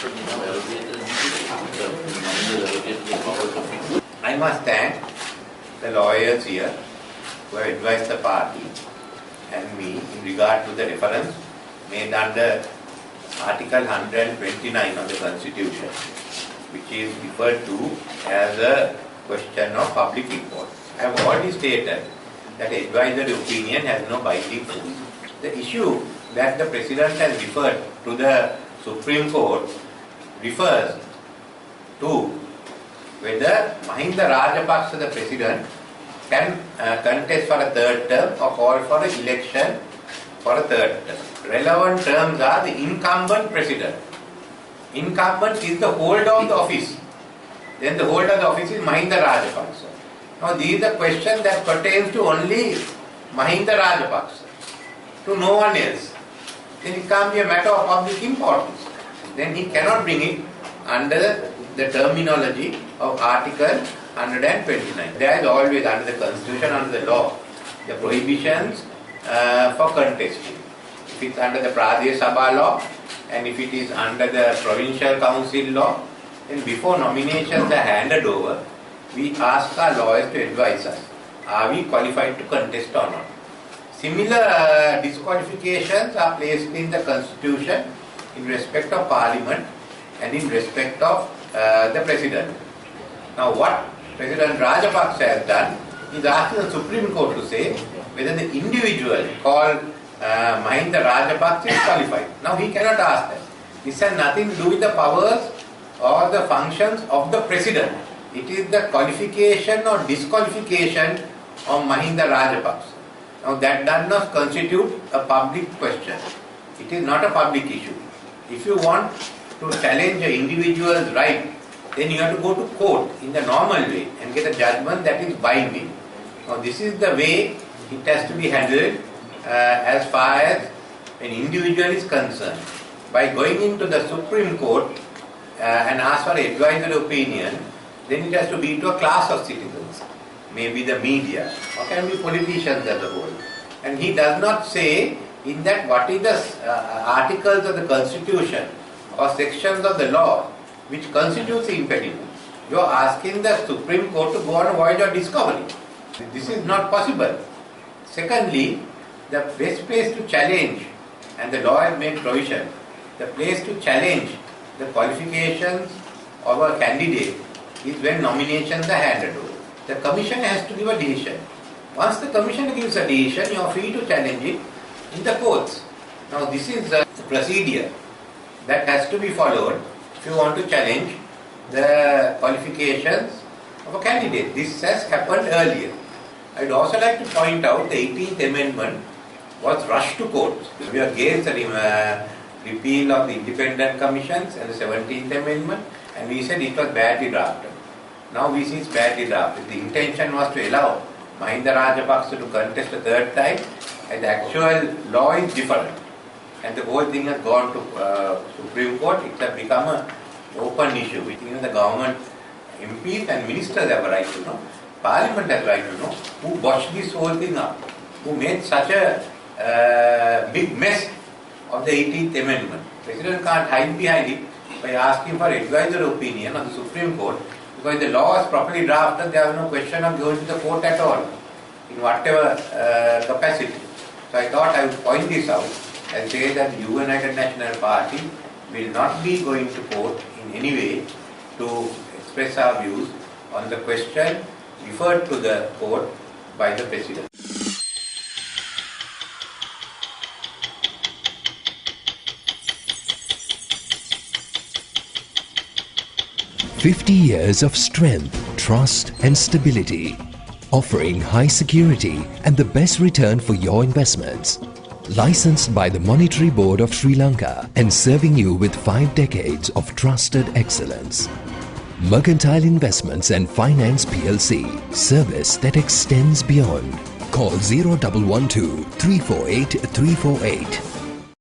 I must thank the lawyers here who have advised the party and me in regard to the reference made under Article 129 of the Constitution, which is referred to as a question of public import. I have already stated that advisory opinion has no binding force. The issue that the President has referred to the Supreme Court refers to whether Mahinda Rajapaksa, the President, can contest for a third term or call for an election for a third term. Relevant terms are the incumbent President. Incumbent is the holder of the office. Then the holder of the office is Mahinda Rajapaksa. Now this is a question that pertains to only Mahinda Rajapaksa, to no one else. Then it can't be a matter of public importance. Then he cannot bring it under the terminology of Article 129. There is always under the Constitution, under the law, the prohibitions for contesting. If it's under the Pradesh Sabha law and if it is under the Provincial Council law, then before nominations are handed over, we ask our lawyers to advise us, are we qualified to contest or not? Similar disqualifications are placed in the Constitution in respect of Parliament and in respect of the President. Now what President Rajapaksa has done is asking the Supreme Court to say whether the individual called Mahinda Rajapaksa is qualified. Now he cannot ask that. This has nothing to do with the powers or the functions of the President. It is the qualification or disqualification of Mahinda Rajapaksa. Now that does not constitute a public question. It is not a public issue. If you want to challenge an individual's right, then you have to go to court in the normal way and get a judgment that is binding. Now this is the way it has to be handled as far as an individual is concerned. By going into the Supreme Court and ask for advisory opinion, then it has to be to a class of citizens, maybe the media, or can be politicians as a whole. And he does not say in that what is the articles of the Constitution or sections of the law which constitutes the impediment. You are asking the Supreme Court to go on a voyage of discovery. This is not possible. Secondly, the best place to challenge, and the law has made provision, the place to challenge the qualifications of a candidate is when nominations are handed over. The Commission has to give a decision. Once the Commission gives a decision, you are free to challenge it in the courts. Now this is the procedure that has to be followed if you want to challenge the qualifications of a candidate. This has happened earlier. I would also like to point out the 18th Amendment was rushed to courts. We are against the repeal of the independent commissions and the 17th Amendment, and we said it was badly drafted. Now we see it's badly drafted. The intention was to allow Mahinda Rajapaksa to contest a third time, and the actual law is different. And the whole thing has gone to Supreme Court. It has become an open issue. Even the government MPs and ministers have a right to know. Parliament has a right to know who botched this whole thing up, who made such a big mess of the 18th Amendment. President can't hide behind it by asking for advisory opinion of the Supreme Court, because if the law is properly drafted, there is no question of going to the court at all, in whatever capacity. So I thought I would point this out and say that the United National Party will not be going to court in any way to express our views on the question referred to the court by the President. 50 years of strength, trust and stability, offering high security and the best return for your investments. Licensed by the Monetary Board of Sri Lanka and serving you with 5 decades of trusted excellence. Mercantile Investments and Finance PLC, service that extends beyond. Call 0112 348 348.